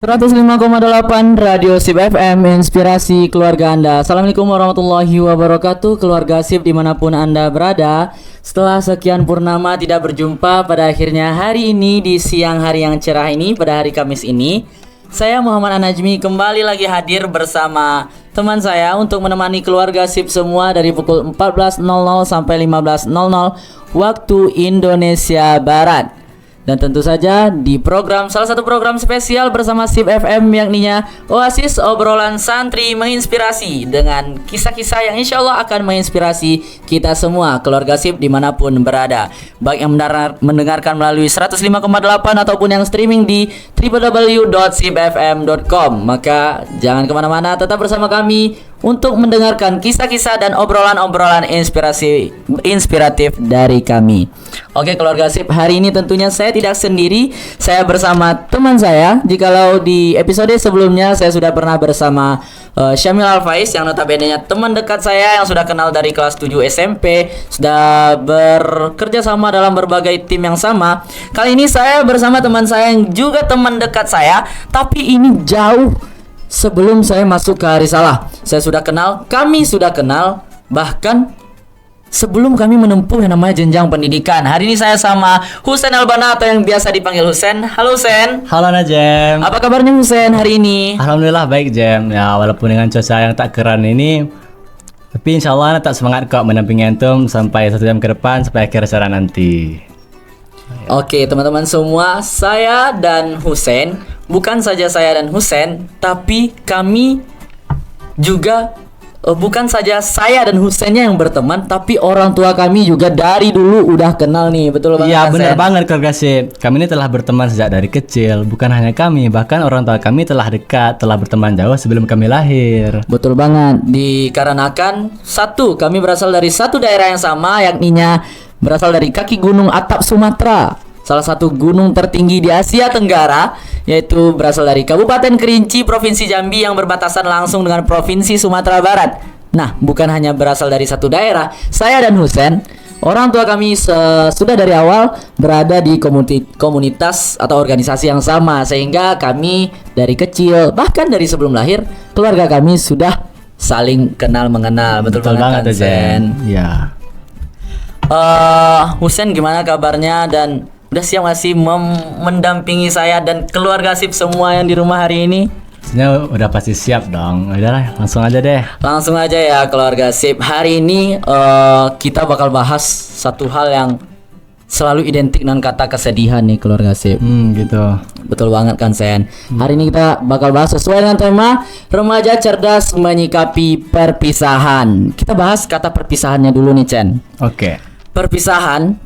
105,8 Radio SIP FM, inspirasi keluarga Anda. Assalamualaikum warahmatullahi wabarakatuh, keluarga SIP dimanapun Anda berada. Setelah sekian purnama tidak berjumpa, pada akhirnya hari ini di siang hari yang cerah ini, pada hari Kamis ini, saya Muhammad An-Najmi kembali lagi hadir bersama teman saya untuk menemani keluarga SIP semua dari pukul 14.00 sampai 15.00 waktu Indonesia Barat. Dan tentu saja di salah satu program spesial bersama SIP FM, yakninya Oasis Obrolan Santri Menginspirasi, dengan kisah-kisah yang insya Allah akan menginspirasi kita semua keluarga SIP dimanapun berada, baik yang mendengarkan melalui 105,8 ataupun yang streaming di www.sipfm.com. Maka jangan kemana-mana, tetap bersama kami untuk mendengarkan kisah-kisah dan obrolan-obrolan inspiratif dari kami. Oke keluarga SIP, hari ini tentunya saya tidak sendiri, saya bersama teman saya. Jikalau di episode sebelumnya saya sudah pernah bersama Syamil Al-Faiz, yang notabene-nya teman dekat saya yang sudah kenal dari kelas 7 SMP, sudah bekerja sama dalam berbagai tim yang sama. Kali ini saya bersama teman saya yang juga teman dekat saya, tapi ini jauh sebelum saya masuk ke Harisalah. Kami sudah kenal bahkan sebelum kami menempuh yang namanya jenjang pendidikan. Hari ini saya sama Husein Albana atau yang biasa dipanggil Husein. Halo Husein. Halo Najem. Apa kabarnya Husein hari ini? Alhamdulillah baik Jem. Ya walaupun dengan cuaca yang tak keren ini, tapi insya Allah tak semangat kok menampingi antum sampai 1 jam ke depan sampai akhir acara nanti. Oke teman-teman semua, saya dan Husein, bukan saja saya dan Husein, tapi kami juga bukan saja saya dan Husainnya yang berteman, tapi orang tua kami juga dari dulu udah kenal nih. Betul banget. Iya benar banget keluarga SIP. Kami ini telah berteman sejak dari kecil. Bukan hanya kami, bahkan orang tua kami telah dekat, telah berteman jauh sebelum kami lahir. Betul banget. Dikarenakan satu, kami berasal dari satu daerah yang sama, yakninya berasal dari kaki gunung atap Sumatera, salah satu gunung tertinggi di Asia Tenggara, yaitu berasal dari Kabupaten Kerinci, Provinsi Jambi, yang berbatasan langsung dengan Provinsi Sumatera Barat. Nah, bukan hanya berasal dari satu daerah, saya dan Husein, orang tua kami sudah dari awal berada di komunitas atau organisasi yang sama, sehingga kami dari kecil, bahkan dari sebelum lahir, keluarga kami sudah saling kenal mengenal. Betul banget Husein. Iya. Husein gimana kabarnya, dan udah siap gak sih mendampingi saya dan keluarga SIP semua yang di rumah hari ini? Sebenarnya udah pasti siap dong. Udahlah, langsung aja deh. Langsung aja ya keluarga SIP. Hari ini kita bakal bahas satu hal yang selalu identik dengan kata kesedihan nih keluarga SIP. Gitu. Betul banget kan Sen. Hari ini kita bakal bahas sesuai dengan tema remaja cerdas menyikapi perpisahan. Kita bahas kata perpisahannya dulu nih Chen. Oke. Perpisahan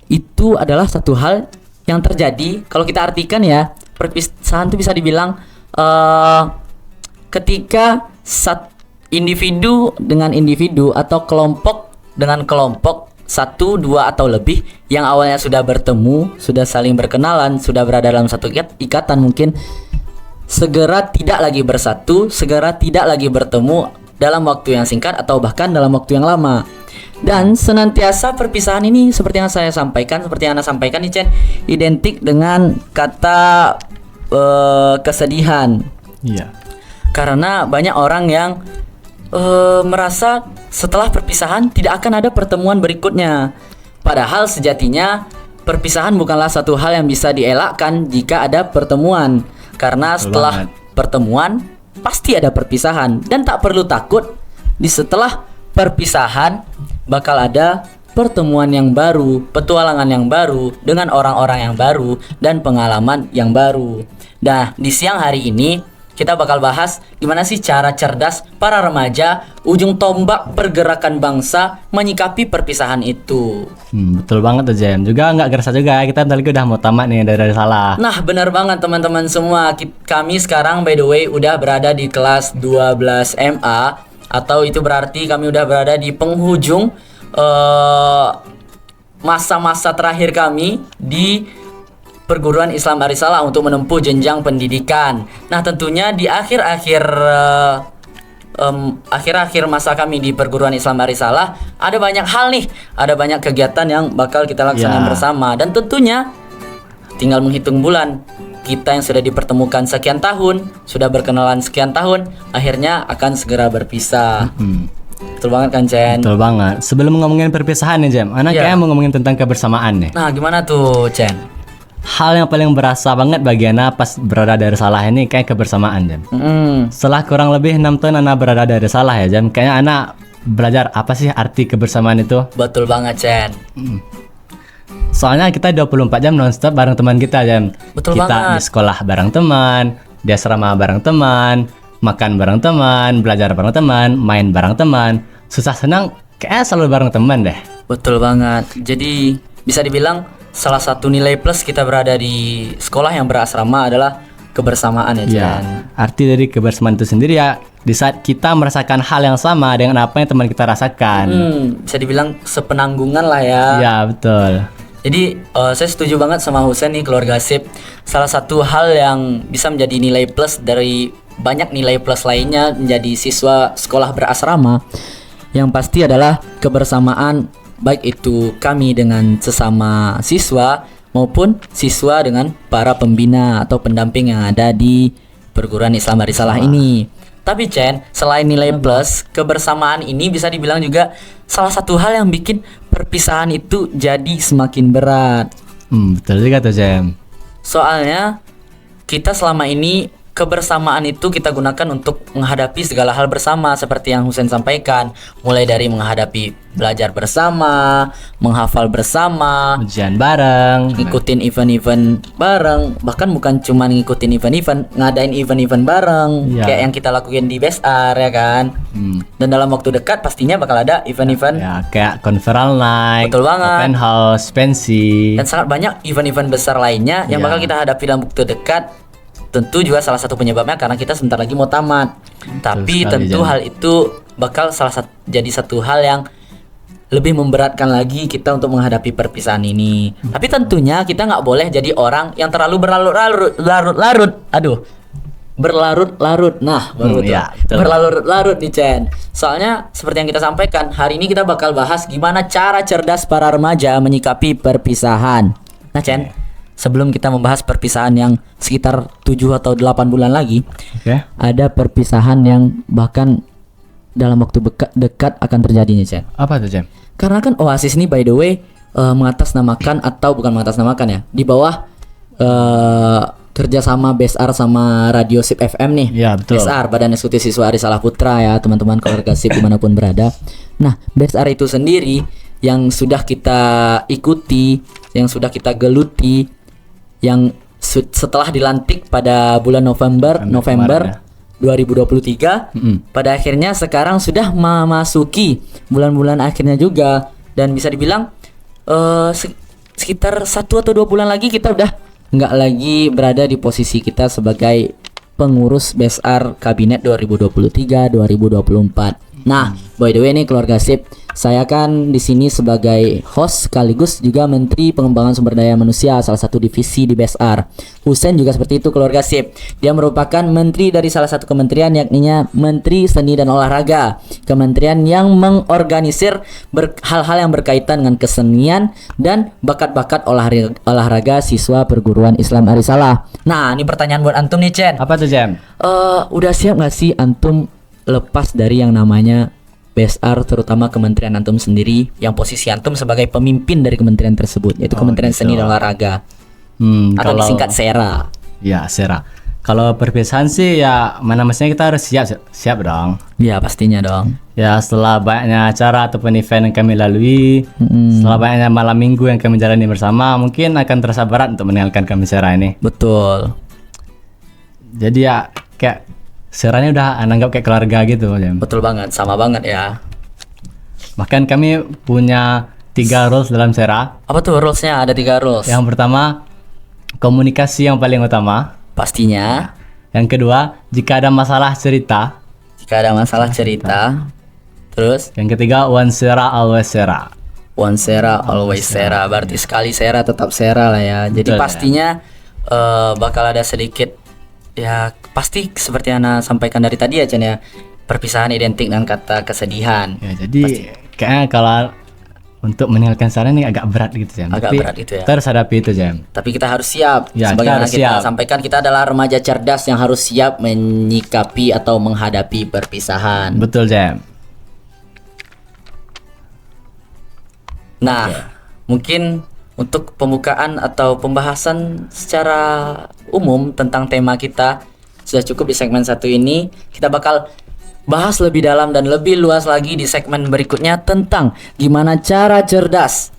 itu adalah satu hal yang terjadi, kalau kita artikan ya, perpisahan itu bisa dibilang ketika individu dengan individu atau kelompok dengan kelompok, satu, dua atau lebih, yang awalnya sudah bertemu, sudah saling berkenalan, sudah berada dalam satu ikatan mungkin, segera tidak lagi bersatu, segera tidak lagi bertemu dalam waktu yang singkat atau bahkan dalam waktu yang lama. Dan senantiasa perpisahan ini seperti yang saya sampaikan, seperti yang Anda sampaikan nih Chen, identik dengan kata kesedihan. Iya. Karena banyak orang yang merasa setelah perpisahan tidak akan ada pertemuan berikutnya. Padahal sejatinya perpisahan bukanlah satu hal yang bisa dielakkan jika ada pertemuan. Karena setelah pertemuan pasti ada perpisahan, dan tak perlu takut di setelah perpisahan bakal ada pertemuan yang baru, petualangan yang baru, dengan orang-orang yang baru, dan pengalaman yang baru. Nah, di siang hari ini kita bakal bahas gimana sih cara cerdas para remaja, ujung tombak pergerakan bangsa, menyikapi perpisahan itu. Betul banget tuh Jem. Juga nggak gerasa juga, kita bentar lagi udah mau tamat nih dari salah. Nah benar banget teman-teman semua. Kami sekarang by the way udah berada di kelas 12 MA, atau itu berarti kami udah berada di penghujung masa-masa terakhir kami di Perguruan Islam Harisalah untuk menempuh jenjang pendidikan. Nah tentunya di akhir-akhir masa kami di Perguruan Islam Harisalah ada banyak hal nih, ada banyak kegiatan yang bakal kita laksanakan bersama, dan tentunya tinggal menghitung bulan kita yang sudah dipertemukan sekian tahun, sudah berkenalan sekian tahun, akhirnya akan segera berpisah. Betul banget kan, Chen? Betul banget. Sebelum ngomongin perpisahan nih, Jam, anak Iya. kayak mau ngomongin tentang kebersamaan nih. Nah, gimana tuh, Chen? Hal yang paling berasa banget bagi Ana pas berada dari salah ini kayak kebersamaan, Jam. Setelah kurang lebih 6 tahun Ana berada dari salah ya, Jam. Kayaknya Ana belajar apa sih arti kebersamaan itu. Betul banget, Chen. Soalnya kita 24 jam nonstop bareng teman kita, Jam. Betul Kita banget. di sekolah bareng teman, di asrama bareng teman, makan bareng teman, belajar bareng teman, main bareng teman. Susah senang kayak selalu bareng teman deh. Betul banget. Jadi bisa dibilang salah satu nilai plus kita berada di sekolah yang berasrama adalah kebersamaan ya, Ya, Chen. arti dari kebersamaan itu sendiri ya di saat kita merasakan hal yang sama dengan apa yang teman kita rasakan. Bisa dibilang sepenanggungan lah ya. Ya, betul. Jadi saya setuju banget sama Husen nih, keluarga Sip. Salah satu hal yang bisa menjadi nilai plus dari banyak nilai plus lainnya menjadi siswa sekolah berasrama yang pasti adalah kebersamaan, baik itu kami dengan sesama siswa maupun siswa dengan para pembina atau pendamping yang ada di perguruan Islam Arisalah ini. Tapi Chen, selain nilai plus, kebersamaan ini bisa dibilang juga salah satu hal yang bikin perpisahan itu jadi semakin berat. Betul juga tuh, Jam. Soalnya kita selama ini kebersamaan itu kita gunakan untuk menghadapi segala hal bersama seperti yang Husen sampaikan, mulai dari menghadapi belajar bersama, menghafal bersama, Ujian bareng. ngikutin event-event bareng, bahkan bukan cuma ngikutin event-event, ngadain event-event bareng Iya. kayak yang kita lakuin di BSR ya kan. Dan dalam waktu dekat pastinya bakal ada event-event Ya, kayak conferral night, Betul banget. open house, pensi. dan sangat banyak event-event besar lainnya yang Iya. bakal kita hadapi dalam waktu dekat. Tentu juga salah satu penyebabnya karena kita sebentar lagi mau tamat. Tapi sekali, tentu Jan. hal itu bakal jadi satu hal yang lebih memberatkan lagi kita untuk menghadapi perpisahan ini. Tapi tentunya kita nggak boleh jadi orang yang terlalu berlarut-larut. Berlarut-larut. Nah, baru tuh. ya, betul. Berlarut-larut nih, Chen. Soalnya seperti yang kita sampaikan, hari ini kita bakal bahas gimana cara cerdas para remaja menyikapi perpisahan. Nah, Chen, sebelum kita membahas perpisahan yang sekitar 7 atau 8 bulan lagi, Oke. ada perpisahan yang bahkan dalam waktu dekat akan terjadi nih, Chen. Apa tuh, Jam? Karena kan Oasis ini by the way mengatasnamakan atau bukan mengatasnamakan ya, di bawah kerjasama BSR sama Radio Sip FM nih. Iya, betul. BSR, Badan Eksekutif Siswa Arisalah Putra ya, teman-teman keluarga Sip dimanapun berada. Nah, BSR itu sendiri yang sudah kita ikuti, yang sudah kita geluti, yang setelah dilantik pada bulan November kemarin ya. 2023, pada akhirnya sekarang sudah memasuki bulan-bulan akhirnya juga, dan bisa dibilang sekitar 1 atau 2 bulan lagi kita udah nggak lagi berada di posisi kita sebagai pengurus BSR Kabinet 2023-2024. Nah, by the way nih keluarga Sip, saya kan di sini sebagai host sekaligus juga Menteri Pengembangan Sumber Daya Manusia, salah satu divisi di BSR. Husen juga seperti itu keluarga Sip. Dia merupakan menteri dari salah satu kementerian, yakninya Menteri Seni dan Olahraga. Kementerian yang mengorganisir hal-hal yang berkaitan dengan kesenian dan bakat-bakat olahraga siswa perguruan Islam Arisalah. Nah, ini pertanyaan buat antum nih, Chen. Apa tuh, Jam? Udah siap nggak sih antum lepas dari yang namanya BSR, terutama kementerian antum sendiri, yang posisi antum sebagai pemimpin dari kementerian tersebut, yaitu Kementerian gitu. Seni dan Olahraga atau Kalau disingkat SERA. Ya, Sera. Kalau perpisahan sih ya mana mestinya kita harus siap dong. Ya pastinya dong. Ya, setelah banyaknya acara ataupun event yang kami lalui, setelah banyaknya malam minggu yang kami jalani bersama, mungkin akan terasa berat untuk meninggalkan kami Sera ini. Betul. Jadi ya kayak Sera ini udah anggap kayak keluarga gitu, Jam. Betul banget, sama banget ya. Bahkan kami punya 3 rules dalam Sera. Apa tuh rulesnya? Ada 3 rules. Yang pertama, komunikasi yang paling utama. Pastinya, Yang kedua, jika ada masalah cerita. jika ada masalah cerita. Terus, Yang ketiga, one Sera always Sera. one SERA, always SERA. Berarti sekali SERA tetap SERA lah ya. Jadi Betul, ya. pastinya bakal ada sedikit, ya pasti seperti yang Ana sampaikan dari tadi ya, Chen ya. Perpisahan identik dengan kata kesedihan. Ya, jadi kayaknya kalau untuk meninggalkan sana ini agak berat gitu Jam. Agak Tapi berat gitu ya. Terus hadapi itu Jam. Tapi kita harus siap. Ya, kita Sebagaimana harus kita siap. sampaikan, kita adalah remaja cerdas yang harus siap menyikapi atau menghadapi perpisahan. Betul Jam. Nah, mungkin untuk pembukaan atau pembahasan secara umum tentang tema kita sudah cukup di segmen 1 ini. Kita bakal bahas lebih dalam dan lebih luas lagi di segmen berikutnya tentang gimana cara cerdas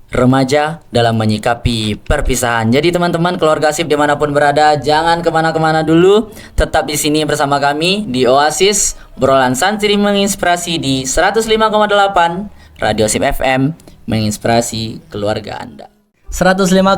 remaja dalam menyikapi perpisahan. Jadi teman-teman keluarga Sip dimanapun berada, jangan kemana-kemana dulu, tetap di sini bersama kami di Oasis Obrolan Santri Menginspirasi di 105,8 Radio Sip FM, menginspirasi keluarga Anda. 105,8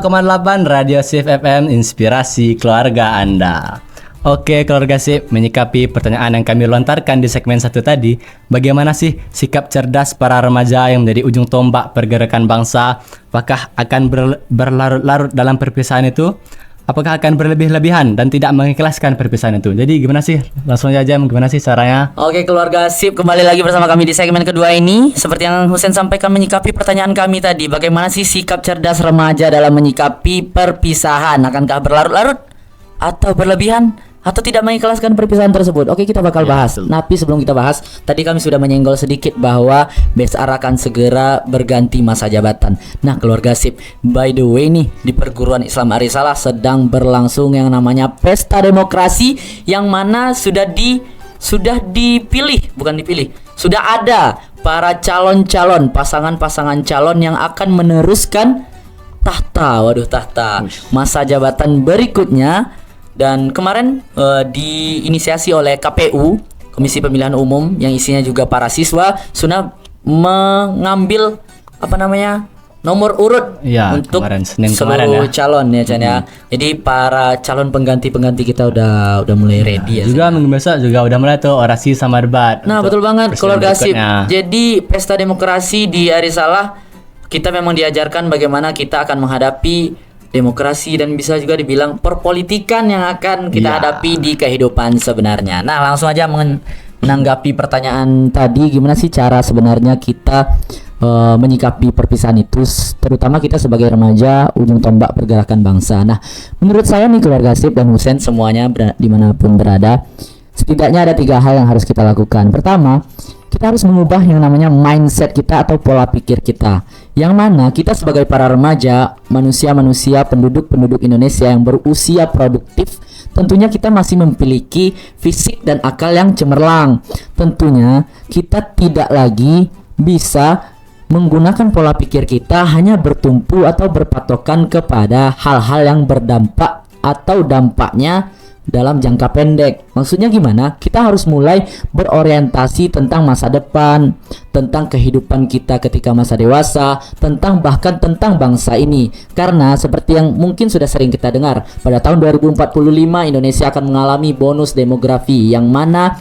Radio Sip FM, inspirasi keluarga Anda. Oke keluarga Sip, menyikapi pertanyaan yang kami lontarkan di segmen 1 tadi, bagaimana sih sikap cerdas para remaja yang menjadi ujung tombak pergerakan bangsa? Apakah akan berlarut-larut dalam perpisahan itu? Apakah akan berlebih-lebihan dan tidak mengikhlaskan perpisahan itu? Jadi gimana sih? Langsung aja Jam, gimana sih caranya? Oke keluarga Sip, kembali lagi bersama kami di segmen kedua ini. Seperti yang Husen sampaikan menyikapi pertanyaan kami tadi, bagaimana sih sikap cerdas remaja dalam menyikapi perpisahan? Akankah berlarut-larut atau berlebihan atau tidak mengikhlaskan perpisahan tersebut? Oke, kita bakal bahas. Tapi sebelum kita bahas, tadi kami sudah menyenggol sedikit bahwa BSR akan segera berganti masa jabatan. Nah, keluarga Sip, by the way nih, di perguruan Islam Arisalah sedang berlangsung yang namanya Pesta Demokrasi, yang mana sudah dipilih, bukan dipilih, sudah ada para calon-calon, pasangan-pasangan calon yang akan meneruskan tahta masa jabatan berikutnya. Dan kemarin diinisiasi oleh KPU, Komisi Pemilihan Umum, yang isinya juga para siswa, sudah mengambil nomor urut untuk seluruh calon ya Chan ya. Jadi para calon pengganti kita udah mulai ready ya. Juga minggu besok juga udah mulai tuh orasi sama debat. Nah betul banget keluarga Sip. Jadi Pesta Demokrasi di Arisalah, kita memang diajarkan bagaimana kita akan menghadapi demokrasi dan bisa juga dibilang perpolitikan yang akan kita hadapi di kehidupan sebenarnya. Nah, langsung aja menanggapi pertanyaan tadi, gimana sih cara sebenarnya kita menyikapi perpisahan itu, terutama kita sebagai remaja ujung tombak pergerakan bangsa. Nah, menurut saya nih keluarga Sip dan Husen semuanya dimanapun berada, setidaknya ada 3 hal yang harus kita lakukan. Pertama, kita harus mengubah yang namanya mindset kita atau pola pikir kita, yang mana kita sebagai para remaja, manusia-manusia, penduduk Indonesia yang berusia produktif, tentunya kita masih memiliki fisik dan akal yang cemerlang. Tentunya kita tidak lagi bisa menggunakan pola pikir kita hanya bertumpu atau berpatokan kepada hal-hal yang berdampak atau dampaknya dalam jangka pendek. Maksudnya gimana? Kita harus mulai berorientasi tentang masa depan, tentang kehidupan kita ketika masa dewasa, bahkan tentang bangsa ini. Karena seperti yang mungkin sudah sering kita dengar, pada tahun 2045 Indonesia akan mengalami bonus demografi, yang mana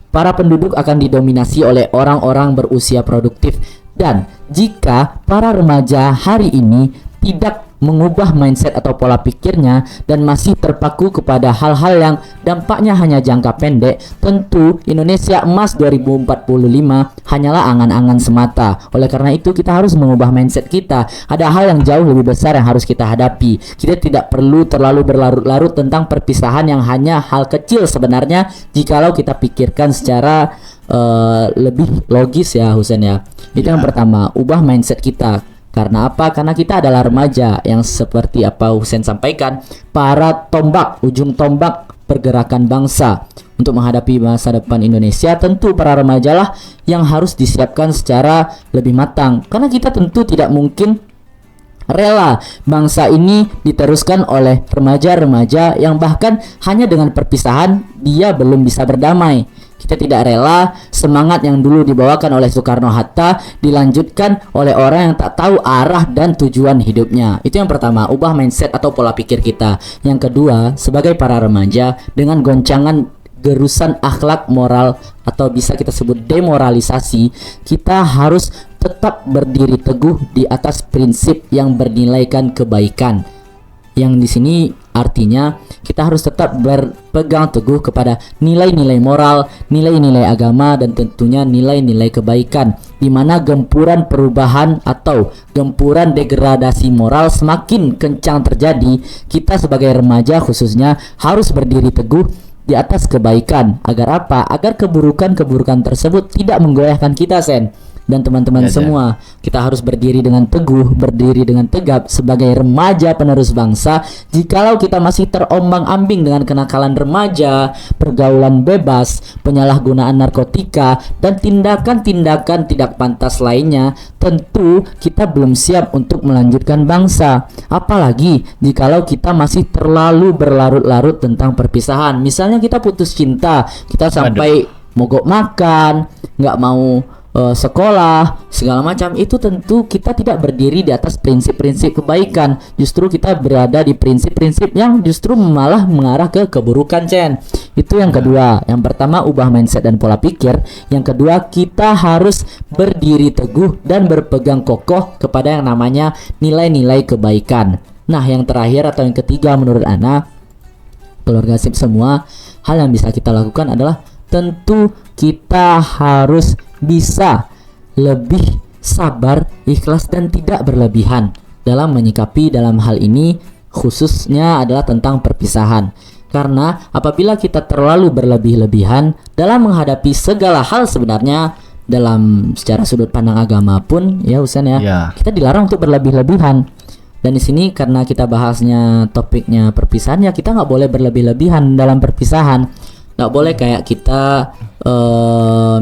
para penduduk akan didominasi oleh orang-orang berusia produktif. Dan jika para remaja hari ini tidak mengubah mindset atau pola pikirnya dan masih terpaku kepada hal-hal yang dampaknya hanya jangka pendek, tentu Indonesia Emas 2045 hanyalah angan-angan semata. Oleh karena itu kita harus mengubah mindset kita. Ada hal yang jauh lebih besar yang harus kita hadapi. Kita tidak perlu terlalu berlarut-larut tentang perpisahan yang hanya hal kecil sebenarnya jikalau kita pikirkan secara lebih logis ya Husen ya. Itu yang pertama, ubah mindset kita. Karena apa? Karena kita adalah remaja yang seperti apa Husen sampaikan, para ujung tombak pergerakan bangsa. Untuk menghadapi masa depan Indonesia, tentu para remaja lah yang harus disiapkan secara lebih matang. Karena kita tentu tidak mungkin rela bangsa ini diteruskan oleh remaja-remaja yang bahkan hanya dengan perpisahan dia belum bisa berdamai. Kita tidak rela semangat yang dulu dibawakan oleh Soekarno-Hatta dilanjutkan oleh orang yang tak tahu arah dan tujuan hidupnya. Itu yang pertama, ubah mindset atau pola pikir kita. Yang kedua, sebagai para remaja dengan goncangan gerusan akhlak moral atau bisa kita sebut demoralisasi, kita harus tetap berdiri teguh di atas prinsip yang bernilaikan kebaikan, Yang di sini artinya kita harus tetap berpegang teguh kepada nilai-nilai moral, nilai-nilai agama, dan tentunya nilai-nilai kebaikan, di mana gempuran perubahan atau gempuran degradasi moral semakin kencang terjadi. Kita sebagai remaja khususnya harus berdiri teguh di atas kebaikan. Agar apa? Agar keburukan-keburukan tersebut tidak menggoyahkan kita, Sen. Dan teman-teman semua, kita harus berdiri dengan teguh, berdiri dengan tegap sebagai remaja penerus bangsa. Jikalau kita masih terombang-ambing dengan kenakalan remaja, pergaulan bebas, penyalahgunaan narkotika, dan tindakan-tindakan tidak pantas lainnya, tentu kita belum siap untuk melanjutkan bangsa. Apalagi jikalau kita masih terlalu berlarut-larut tentang perpisahan. Misalnya kita putus cinta, kita sampai mogok makan, nggak mau sekolah, segala macam. Itu tentu kita tidak berdiri di atas prinsip-prinsip kebaikan. Justru kita berada di prinsip-prinsip yang justru malah mengarah ke keburukan, Chen. Itu yang kedua. Yang pertama, ubah mindset dan pola pikir. Yang kedua, kita harus berdiri teguh dan berpegang kokoh kepada yang namanya nilai-nilai kebaikan. Nah, yang terakhir atau yang ketiga menurut Ana, keluarga sip semua, hal yang bisa kita lakukan adalah tentu kita harus bisa lebih sabar, ikhlas, dan tidak berlebihan dalam menyikapi dalam hal ini, khususnya adalah tentang perpisahan. Karena apabila kita terlalu berlebih-lebihan dalam menghadapi segala hal, sebenarnya dalam secara sudut pandang agama pun ya Husen ya, kita dilarang untuk berlebih-lebihan. Dan di sini karena kita bahasnya topiknya perpisahan, ya kita nggak boleh berlebih-lebihan dalam perpisahan. Nggak boleh kayak kita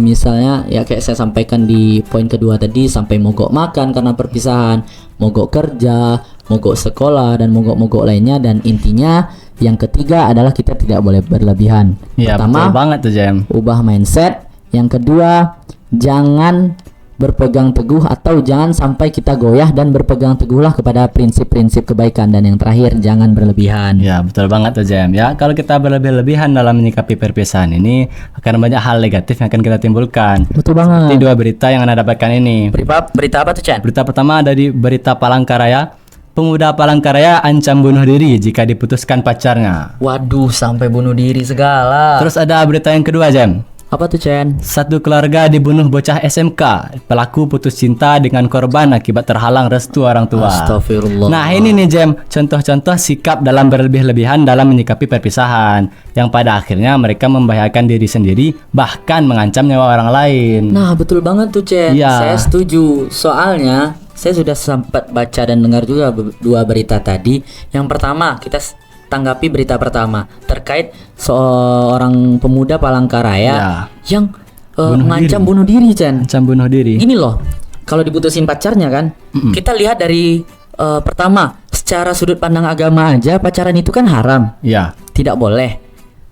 misalnya ya kayak saya sampaikan di poin kedua tadi, sampai mogok makan karena perpisahan, mogok kerja, mogok sekolah, dan mogok-mogok lainnya. Dan intinya yang ketiga adalah kita tidak boleh berlebihan. Pertama, betul banget tuh Jem, ubah mindset. Yang kedua, jangan berpegang teguh atau jangan sampai kita goyah, dan berpegang teguhlah kepada prinsip-prinsip kebaikan. Dan yang terakhir, jangan berlebihan. Ya betul banget tuh Jem. Ya kalau kita berlebih-lebihan dalam menyikapi perpisahan ini, akan banyak hal negatif yang akan kita timbulkan. Betul banget. Seperti dua berita yang Anda dapatkan ini. Berita apa tuh, Chan? Berita pertama ada di berita Palangkaraya. Pemuda Palangkaraya ancam bunuh diri jika diputuskan pacarnya. Waduh, sampai bunuh diri segala. Terus ada berita yang kedua Jem. Apa tuh, Chen? Satu keluarga dibunuh bocah SMK. Pelaku putus cinta dengan korban akibat terhalang restu orang tua. Astagfirullah. Nah ini nih Jem, contoh-contoh sikap dalam berlebih-lebihan dalam menyikapi perpisahan, yang pada akhirnya mereka membahayakan diri sendiri, bahkan mengancam nyawa orang lain. Nah betul banget tuh, Chen. Iya. Saya setuju. Soalnya saya sudah sempat baca dan dengar juga dua berita tadi. Yang pertama, kita tanggapi berita pertama terkait seorang pemuda Palangkaraya yang mengancam bunuh diri, Chan. Ancam bunuh diri. Gini loh, kalau diputusin pacarnya kan, kita lihat dari pertama, secara sudut pandang agama aja pacaran itu kan haram, Ya. tidak boleh.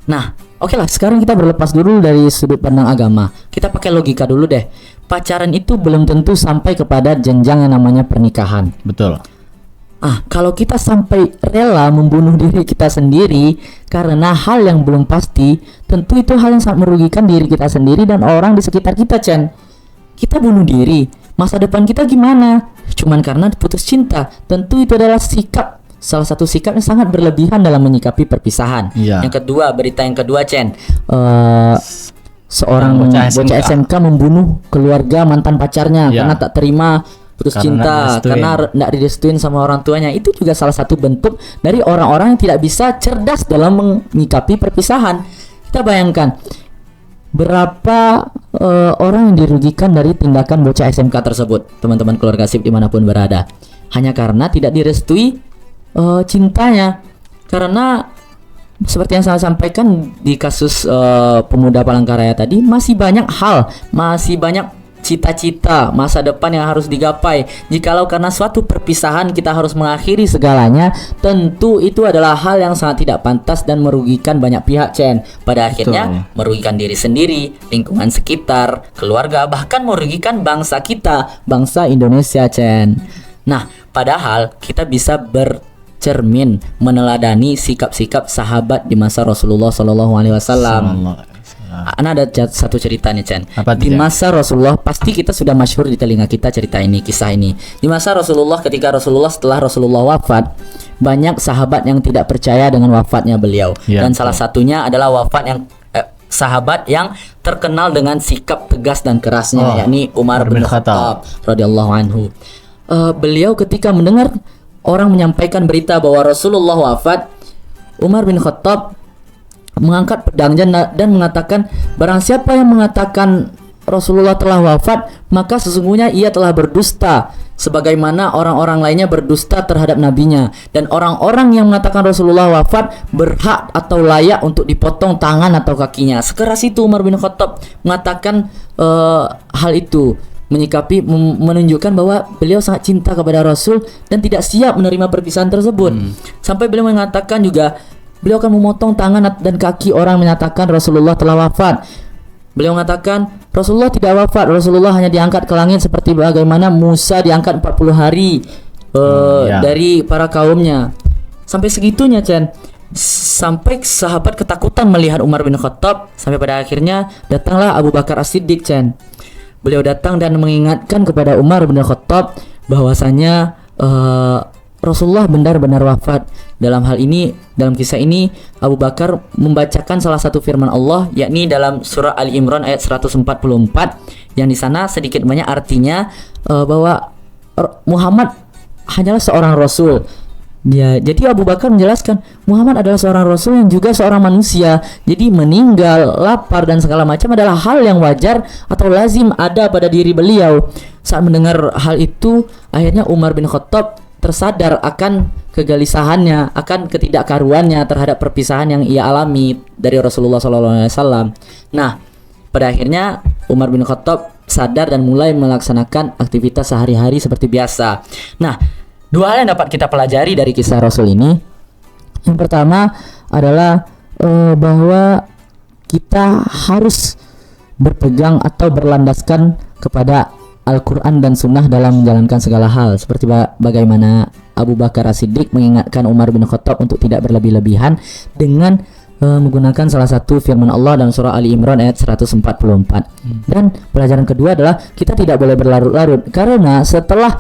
Nah, oke lah, sekarang kita berlepas dulu dari sudut pandang agama. Kita pakai logika dulu deh. Pacaran itu belum tentu sampai kepada jenjang yang namanya pernikahan. Betul. Kalau kita sampai rela membunuh diri kita sendiri karena hal yang belum pasti, tentu itu hal yang sangat merugikan diri kita sendiri dan orang di sekitar kita, Chen. Kita bunuh diri, masa depan kita gimana? Cuman karena putus cinta. Tentu itu adalah salah satu sikap yang sangat berlebihan dalam menyikapi perpisahan. Iya. Yang kedua, berita yang kedua, Chen. Seorang Bocah bocah SMK membunuh keluarga mantan pacarnya karena tak terima putus cinta, karena tidak direstuin sama orang tuanya. Itu juga salah satu bentuk dari orang-orang yang tidak bisa cerdas dalam menyikapi perpisahan. Kita bayangkan berapa orang yang dirugikan dari tindakan bocah SMK tersebut, teman-teman keluarga sip dimanapun berada, hanya karena tidak direstui cintanya. Karena seperti yang saya sampaikan di kasus pemuda Palangkaraya tadi, masih banyak hal, masih banyak cita-cita masa depan yang harus digapai. Jikalau karena suatu perpisahan kita harus mengakhiri segalanya, tentu itu adalah hal yang sangat tidak pantas dan merugikan banyak pihak, Chen. Pada akhirnya merugikan diri sendiri, lingkungan sekitar, keluarga, bahkan merugikan bangsa kita, bangsa Indonesia, Chen. Nah, padahal kita bisa bercermin meneladani sikap-sikap sahabat di masa Rasulullah SAW. Ana ada satu cerita nih Chan. Apa tuh, Di Chan? masa Rasulullah, pasti kita sudah masyhur di telinga kita cerita ini, kisah ini. Di masa Rasulullah, ketika Rasulullah setelah Rasulullah wafat, banyak sahabat yang tidak percaya dengan wafatnya beliau. Ya, Dan betul. salah satunya adalah wafat yang sahabat yang terkenal dengan sikap tegas dan kerasnya, yakni Umar bin Khattab radhiyallahu anhu. Beliau ketika mendengar orang menyampaikan berita bahwa Rasulullah wafat, Umar bin Khattab mengangkat pedangnya dan mengatakan, barang siapa yang mengatakan Rasulullah telah wafat, maka sesungguhnya ia telah berdusta sebagaimana orang-orang lainnya berdusta terhadap nabinya, dan orang-orang yang mengatakan Rasulullah wafat berhak atau layak untuk dipotong tangan atau kakinya. Sekeras itu Umar bin Khattab mengatakan hal itu, menyikapi menunjukkan bahwa beliau sangat cinta kepada Rasul dan tidak siap menerima perpisahan tersebut. Sampai beliau mengatakan juga beliau akan memotong tangan dan kaki orang menyatakan Rasulullah telah wafat. Beliau mengatakan Rasulullah tidak wafat, Rasulullah hanya diangkat ke langit seperti bagaimana Musa diangkat 40 hari dari para kaumnya. Sampai segitunya Chan. Sampai sahabat ketakutan melihat Umar bin Khattab, sampai pada akhirnya datanglah Abu Bakar As-Siddiq Chan. Beliau datang dan mengingatkan kepada Umar bin Khattab bahwasanya Rasulullah benar-benar wafat. Dalam hal ini, dalam kisah ini, Abu Bakar membacakan salah satu firman Allah, yakni dalam surah Ali Imran ayat 144, yang di sana sedikit banyak artinya bahwa Muhammad hanyalah seorang rasul. Jadi Abu Bakar menjelaskan Muhammad adalah seorang rasul yang juga seorang manusia. Jadi meninggal, lapar dan segala macam adalah hal yang wajar atau lazim ada pada diri beliau. Saat mendengar hal itu, akhirnya Umar bin Khattab tersadar akan kegelisahannya, akan ketidakkaruannya terhadap perpisahan yang ia alami dari Rasulullah SAW. Nah, pada akhirnya Umar bin Khattab sadar dan mulai melaksanakan aktivitas sehari-hari seperti biasa. Nah, dua hal yang dapat kita pelajari dari kisah Rasul ini. Yang pertama adalah bahwa kita harus berpegang atau berlandaskan kepada Al-Quran dan Sunnah dalam menjalankan segala hal, seperti bagaimana Abu Bakar As-Siddiq mengingatkan Umar bin Khattab untuk tidak berlebih-lebihan dengan menggunakan salah satu firman Allah dalam surah Ali Imran ayat 144. Dan pelajaran kedua adalah kita tidak boleh berlarut-larut, karena setelah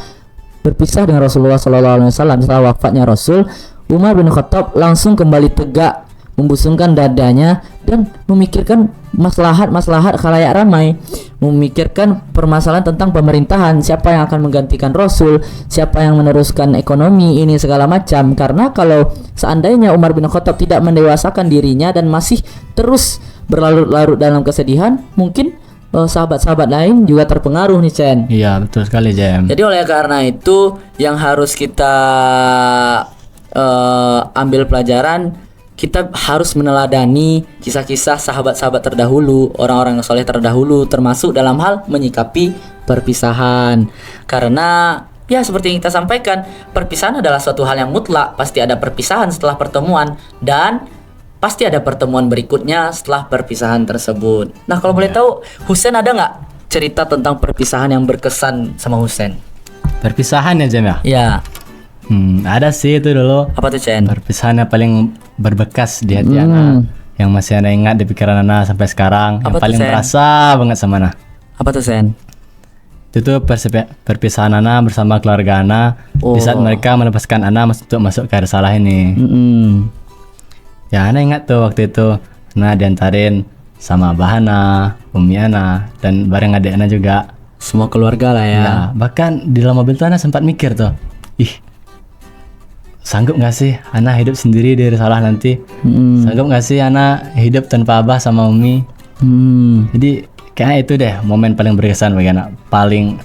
berpisah dengan Rasulullah SAW, setelah wafatnya Rasul, Umar bin Khattab langsung kembali tegak, membusungkan dadanya dan memikirkan maslahat khalayak ramai, memikirkan permasalahan tentang pemerintahan, siapa yang akan menggantikan Rasul, siapa yang meneruskan ekonomi ini segala macam. Karena kalau seandainya Umar bin Khattab tidak mendewasakan dirinya dan masih terus berlarut-larut dalam kesedihan, mungkin sahabat-sahabat lain juga terpengaruh nih Chen. Iya, betul sekali Jem. Jadi oleh karena itu yang harus kita ambil pelajaran, kita harus meneladani kisah-kisah sahabat-sahabat terdahulu, orang-orang yang soleh terdahulu, termasuk dalam hal menyikapi perpisahan. Karena ya seperti yang kita sampaikan, perpisahan adalah suatu hal yang mutlak. Pasti ada perpisahan setelah pertemuan, dan pasti ada pertemuan berikutnya setelah perpisahan tersebut. Nah, kalau boleh tahu, Husen ada nggak cerita tentang perpisahan yang berkesan sama Husen? Perpisahan ya Jem ya? Ya, Ada sih itu dulu. apa tuh Chen? Perpisahan yang paling berbekas di hati Ana, yang masih Ana ingat di pikiran Ana sampai sekarang, Apa yang tuh, paling Sen? berasa banget sama Ana. Apa tuh Sen? Itu tuh perpisahan Ana bersama keluarga Ana di saat mereka melepaskan Ana untuk masuk ke risalah ini. Ya Ana ingat tuh waktu itu Ana diantarin sama Abah Ana, Umi Ana, dan bareng adik Ana juga. Semua keluarga lah ya. Ya, bahkan di dalam mobil tuh Ana sempat mikir tuh, sanggup gak sih Ana hidup sendiri di risalah nanti? Sanggup gak sih Ana hidup tanpa Abah sama Umi? Jadi kayaknya itu deh momen paling berkesan bagi Ana, paling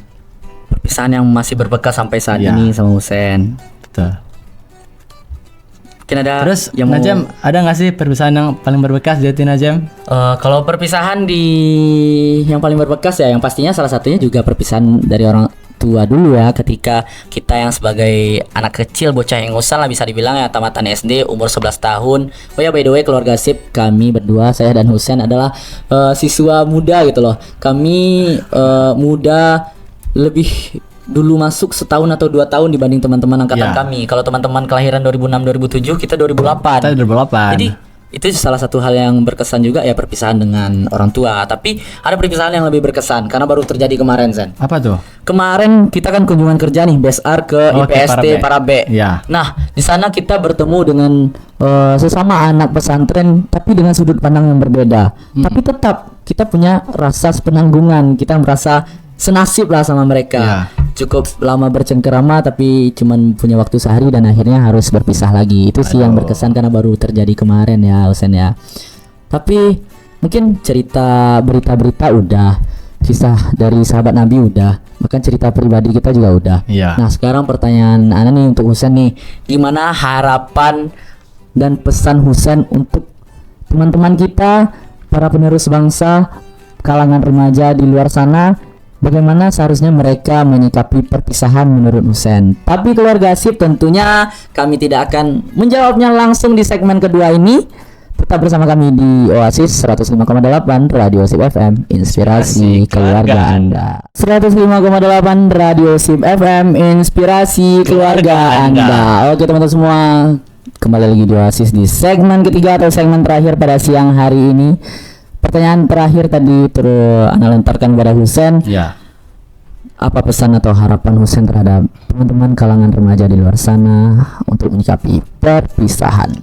Perpisahan yang masih berbekas sampai saat Ya. ini sama Husen. betul. Mungkin ada Terus yang mau Najem, ada gak sih perpisahan yang paling berbekas di hati Najem? kalau perpisahan yang paling berbekas ya, yang pastinya salah satunya juga perpisahan dari orang tua dulu ya, ketika kita yang sebagai anak kecil, bocah yang usah lah bisa dibilang ya, tamatan SD umur 11 tahun. Oh ya, by the way, keluarga Sip, kami berdua, saya dan Husen adalah siswa muda gitu loh. Kami muda, lebih dulu masuk setahun atau 2 tahun dibanding teman-teman angkatan Ya. kami. Kalau teman-teman kelahiran 2006 2007, kita 2008. Kita 2008. Jadi itu salah satu hal yang berkesan juga ya, perpisahan dengan orang tua. Tapi ada perpisahan yang lebih berkesan karena baru terjadi kemarin, Zen. Apa tuh? Kemarin kita kan kunjungan kerja nih, BSR ke Oke, IPST Parabe. Ya. Nah, di sana kita bertemu dengan sesama anak pesantren tapi dengan sudut pandang yang berbeda. Tapi tetap kita punya rasa sepenanggungan, kita merasa senasib lah sama mereka. Ya. Cukup lama bercengkerama tapi cuman punya waktu sehari dan akhirnya harus berpisah lagi. Itu sih yang berkesan karena baru terjadi kemarin ya, Husen ya. Tapi mungkin cerita berita-berita udah, kisah dari sahabat Nabi udah, bahkan cerita pribadi kita juga udah. Iya. Nah, sekarang pertanyaan Ana nih untuk Husen nih, gimana harapan dan pesan Husen untuk teman-teman kita, para penerus bangsa, kalangan remaja di luar sana, bagaimana seharusnya mereka menyikapi perpisahan menurut Husen? Tapi keluarga Sip tentunya kami tidak akan menjawabnya langsung di segmen kedua ini. Tetap bersama kami di Oasis 105,8 Radio Sip FM, inspirasi keluarga Anda. 105,8 Radio Sip FM, inspirasi keluarga Anda. Oke teman-teman semua, kembali lagi di Oasis di segmen ketiga atau segmen terakhir pada siang hari ini. Pertanyaan terakhir tadi Ana lontarkan kepada Husen. Ya. Apa pesan atau harapan Husen terhadap teman-teman kalangan remaja di luar sana untuk menyikapi perpisahan?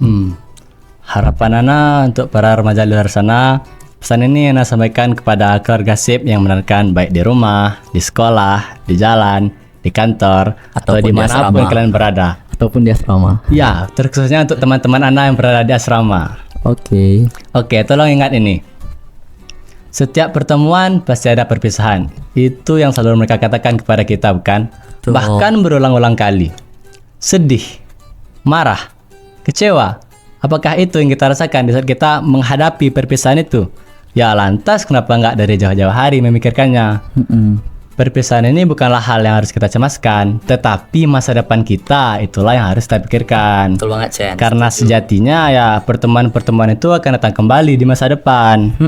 Harapan Ana untuk para remaja di luar sana, pesan ini Ana sampaikan kepada keluarga Sip yang mendengarkan baik di rumah, di sekolah, di jalan, di kantor, atau Ataupun di dimanapun asrama. kalian berada. Ataupun di asrama. Ya, terkhususnya untuk teman-teman Ana yang berada di asrama. Oke. Oke, tolong ingat ini. Setiap pertemuan pasti ada perpisahan. Itu yang selalu mereka katakan kepada kita, bukan? Betul. Bahkan berulang-ulang kali. Sedih, marah, kecewa. Apakah itu yang kita rasakan di saat kita menghadapi perpisahan itu? Ya lantas kenapa nggak dari jauh-jauh hari memikirkannya? Perpisahan ini bukanlah hal yang harus kita cemaskan, tetapi masa depan kita itulah yang harus kita pikirkan. Betul banget, Chen. Karena sejatinya ya pertemuan-pertemuan itu akan datang kembali di masa depan.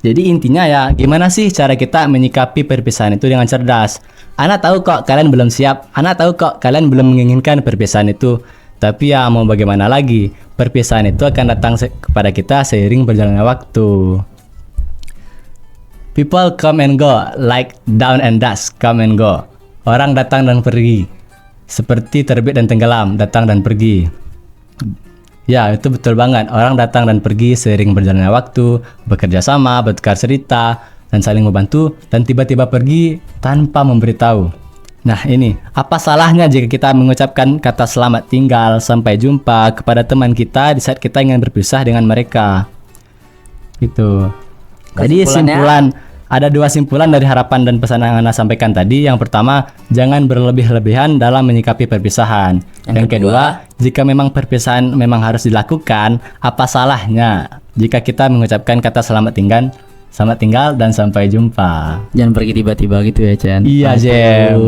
Jadi intinya ya gimana sih cara kita menyikapi perpisahan itu dengan cerdas. Ana tahu kok kalian belum siap, Ana tahu kok kalian belum menginginkan perpisahan itu. Tapi ya mau bagaimana lagi, perpisahan itu akan datang kepada kita seiring berjalannya waktu. People come and go, like dawn and dusk come and go. Orang datang dan pergi, seperti terbit dan tenggelam, datang dan pergi. Ya, itu betul banget. Orang datang dan pergi seiring berjalannya waktu, bekerja sama, bertukar cerita, dan saling membantu, dan tiba-tiba pergi tanpa memberitahu. Nah ini, apa salahnya jika kita mengucapkan kata selamat tinggal, sampai jumpa kepada teman kita di saat kita ingin berpisah dengan mereka? Gitu. Jadi simpulan, ada dua simpulan dari harapan dan pesan yang Ana sampaikan tadi. Yang pertama, jangan berlebih-lebihan dalam menyikapi perpisahan. Yang kedua, jika memang perpisahan memang harus dilakukan, apa salahnya jika kita mengucapkan kata selamat tinggal dan sampai jumpa. Jangan pergi tiba-tiba gitu ya, Chen. Iya, Jem.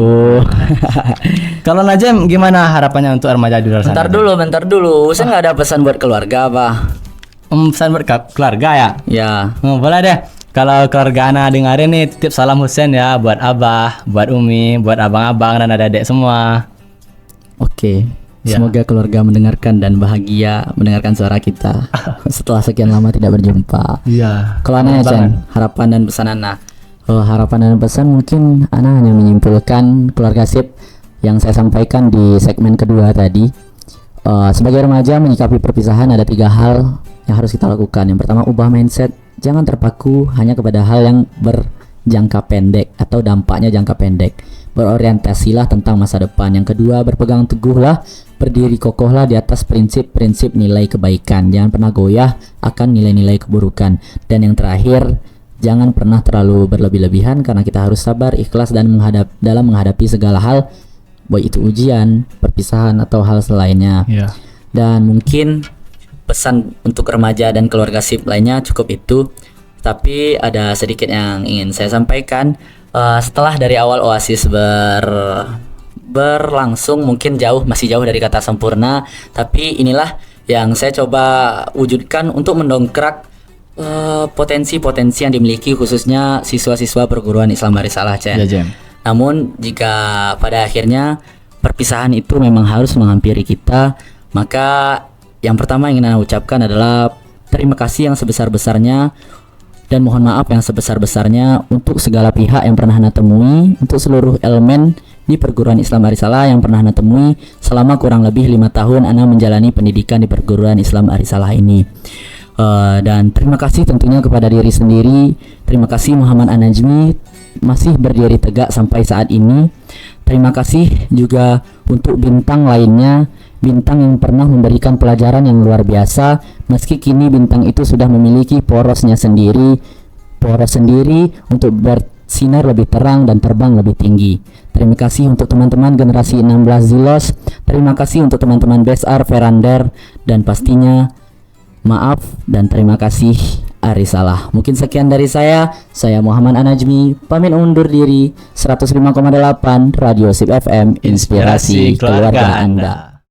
Kalau Najem gimana harapannya untuk remaja di luar sana? Bentar dulu. Saya nggak ada pesan buat keluarga apa? Pesan buat keluarga ya? Ya. Boleh deh. Kalau keluarga Ana dengerin nih, titip salam Husen ya buat Abah, buat Umi, buat abang-abang dan adik-adik semua. Oke. Ya. Semoga keluarga mendengarkan dan bahagia mendengarkan suara kita setelah sekian lama tidak berjumpa. Iya. Kalau Ana ya, Chen, harapan dan pesan Ana. Harapan dan pesan mungkin Ana hanya menyimpulkan keluarga Sip yang saya sampaikan di segmen kedua tadi. Sebagai remaja menyikapi perpisahan ada 3 hal yang harus kita lakukan. Yang pertama, ubah mindset. Jangan terpaku hanya kepada hal yang berjangka pendek atau dampaknya jangka pendek. Berorientasilah tentang masa depan. Yang kedua, berpegang teguhlah, berdiri kokohlah di atas prinsip-prinsip nilai kebaikan. Jangan pernah goyah akan nilai-nilai keburukan. Dan yang terakhir, jangan pernah terlalu berlebih-lebihan karena kita harus sabar, ikhlas dan dalam menghadapi segala hal, baik itu ujian, perpisahan atau hal selainnya. Iya. Dan mungkin pesan untuk remaja dan keluarga Sip lainnya cukup itu. Tapi ada sedikit yang ingin saya sampaikan. Setelah dari awal Oasis berlangsung, mungkin masih jauh dari kata sempurna, tapi inilah yang saya coba wujudkan untuk mendongkrak potensi-potensi yang dimiliki khususnya siswa-siswa perguruan Islam Barisalah, Chen. Ya, Jem. Namun jika pada akhirnya perpisahan itu memang harus menghampiri kita, maka yang pertama yang ingin saya ucapkan adalah terima kasih yang sebesar-besarnya dan mohon maaf yang sebesar-besarnya untuk segala pihak yang pernah Ana temui, untuk seluruh elemen di perguruan Islam Arisalah yang pernah Ana temui selama kurang lebih 5 tahun Ana menjalani pendidikan di perguruan Islam Arisalah ini. Dan terima kasih tentunya kepada diri sendiri. Terima kasih Muhammad An-Najmi masih berdiri tegak sampai saat ini. Terima kasih juga untuk bintang lainnya, bintang yang pernah memberikan pelajaran yang luar biasa, meski kini bintang itu sudah memiliki poros sendiri untuk bersinar lebih terang dan terbang lebih tinggi. Terima kasih untuk teman-teman generasi 16 Zilos, terima kasih untuk teman-teman Besar, Verander, dan pastinya maaf dan terima kasih Arisalah. Mungkin sekian dari saya Muhammad An-Najmi, pamit undur diri. 105,8 Radio Sip FM, inspirasi keluarga Anda.